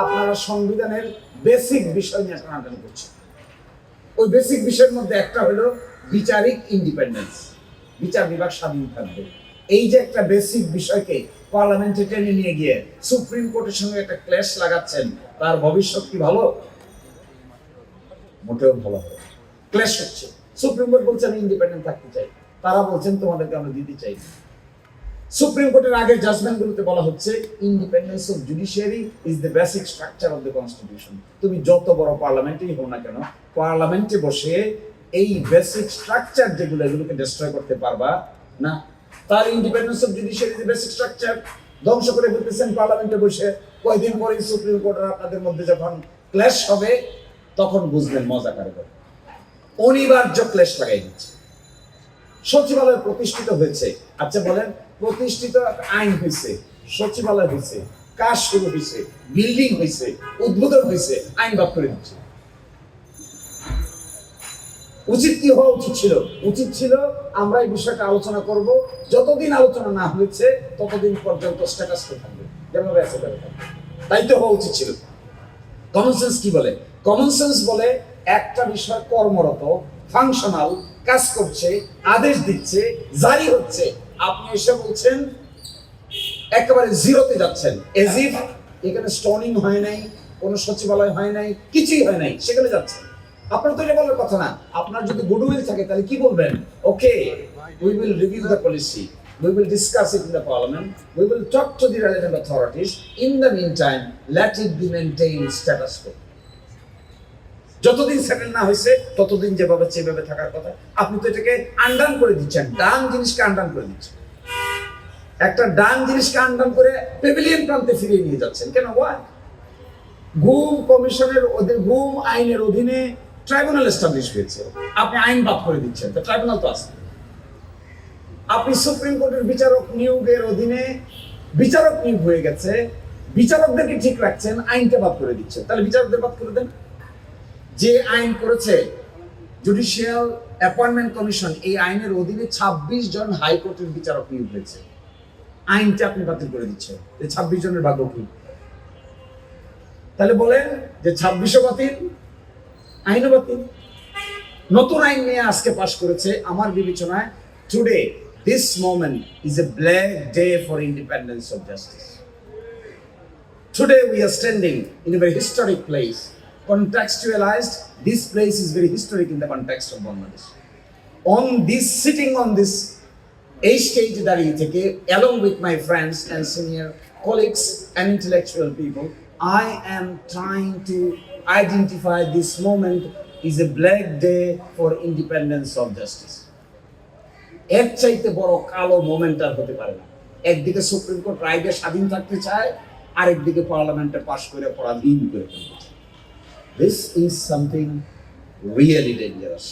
আপনারা সংবিধানের বেসিক বিষয় নিয়ে টানাটানি করছেন। ওই বেসিক বিষয়ের মধ্যে একটা হলো বিচারিক ইন্ডিপেন্ডেন্স, বিচার বিভাগ স্বাধীন থাকবে। এই যে একটা বেসিক বিষয়কে পার্লামেন্টে টেনে নিয়ে গিয়ে সুপ্রিম কোর্টের সঙ্গে একটা ক্ল্যাশ লাগাচ্ছেন, তার ভবিষ্যৎ কি ভালো? মোটেও ভালো হবে। ক্ল্যাশ হচ্ছে। সুপ্রিম কোর্ট বলছে আমি ইন্ডিপেন্ডেন্ট থাকতে চাই, তারা বলছেন তোমাদেরকে আমরা দিতে চাই। সুপ্রিম কোর্টের আগের জাজমেন্টগুলোতে বলা হচ্ছে independence of judiciary is the basic structure of the constitution. তুমি যত বড় পার্লামেন্টেই হও না কেন, পার্লামেন্টে বসে এই বেসিক স্ট্রাকচার যেগুলো এগুলোকে ডিস্ট্রয় করতে পারবা না। তার independence of judiciary is the basic structure ধ্বংস করে ফেলতেছেন পার্লামেন্টে বসে। কয়েকদিন পরে সুপ্রিম কোর্টের আপনাদের মধ্যে যখন ক্ল্যাশ হবে তখন বুঝবেন মজা কারবার। অনিবার্য ক্লেশ লাগাই দিচ্ছে। সচিবালয় প্রতিষ্ঠিত হয়েছে, আচ্ছা বলেন, প্রতিষ্ঠিত আইন হয়েছে, সচিবালয় হয়েছে, কাজ শুরু হয়েছে, বিল্ডিং হয়েছে, উদ্বোধন হয়েছে, আইন বাদ করে দিচ্ছে। উচিত কি হওয়া উচিত ছিল? উচিত ছিল আমরা এই বিষয়টা আলোচনা করব, যতদিন আলোচনা না হয়েছে ততদিন পর্যন্ত স্ট্যাটাস থাকবে, যেভাবে আছে থাকবে। তাই তো হওয়া উচিত ছিল। কমন সেন্স কি বলে? কমন সেন্স বলে একটা বিষয় কর্মরত, ফাংশনাল, কাজ করছে, আদেশ দিচ্ছে, জারি হচ্ছে, আপনি এসে বলছেন একেবারে জিরোতে যাচ্ছেন, এজ ইফ এখানে স্টোনিং হয় নাই, কোনো সচিবালয় হয় নাই, কিছুই হয় নাই, সেখানে যাচ্ছেন। আপনার তো এটা বলার কথা না। আপনার যদি গুডউইল থাকে তাহলে কি বলবেন? Okay, we will review the policy, we will discuss it in the parliament, we will talk to the relevant authorities, in the meantime let it be maintained status quo. যতদিন সেটেল না হয়েছে ততদিন যেভাবে সেভাবে থাকার কথা। আপনি তো এটাকে আন্ডান করে দিচ্ছেন, ডান জিনিসকে আন্ডান করে দিচ্ছেন, একটা ডান জিনিসকে আন্ডান করে পেভিলিয়ন প্রান্তে ফিরিয়ে নিয়ে যাচ্ছেন। কেন? গুম কমিশনের গুম আইনের অধীনে ট্রাইব্যুনাল এস্টাবলিশ হয়েছে, আপনি আইন বাদ করে দিচ্ছেন, তো ট্রাইব্যুনাল তো আছে। আপনি সুপ্রিম কোর্টের বিচারক নিয়োগের অধীনে বিচারক নিয়োগ হয়ে গেছে, বিচারকদেরকে ঠিক রাখছেন, আইনটা বাদ করে দিচ্ছেন, তাহলে বিচারকদের বাদ করে দেন। যে আইন করেছে জুডিশিয়াল অ্যাপয়েন্টমেন্ট কমিশন, এই আইনের অধীনে 26 জন হাইকোর্টের বিচারক নিয়োগ হয়েছে, আইনটা আপনি বাতিল করে দিচ্ছেন। 26 জনের ভাগ্য কি? তাহলে বলেন যে 26ও বাতিল, আইনও বাতিল। নতুন আইন নিয়ে আজকে পাশ করেছে। আমার বিবেচনায় today this moment is a black day for independence of justice. Today we are standing in a very historic place. Contextualized, this place is very historic in the context of Bangladesh. On this, sitting on this stage দাঁড়িয়ে থেকে, along with my friends and senior colleagues and intellectual people, I am trying to identify this moment is a black day for independence of justice. এর চাইতে বড় কালো moment আর হতে পারে না। একদিকে সুপ্রিম কোর্ট রায়কে স্বাধীন থাকতে চায়, আরেকদিকে পার্লামেন্টে পাশ করে পরাধীন করে ফেলতে চায়। This is something really dangerous.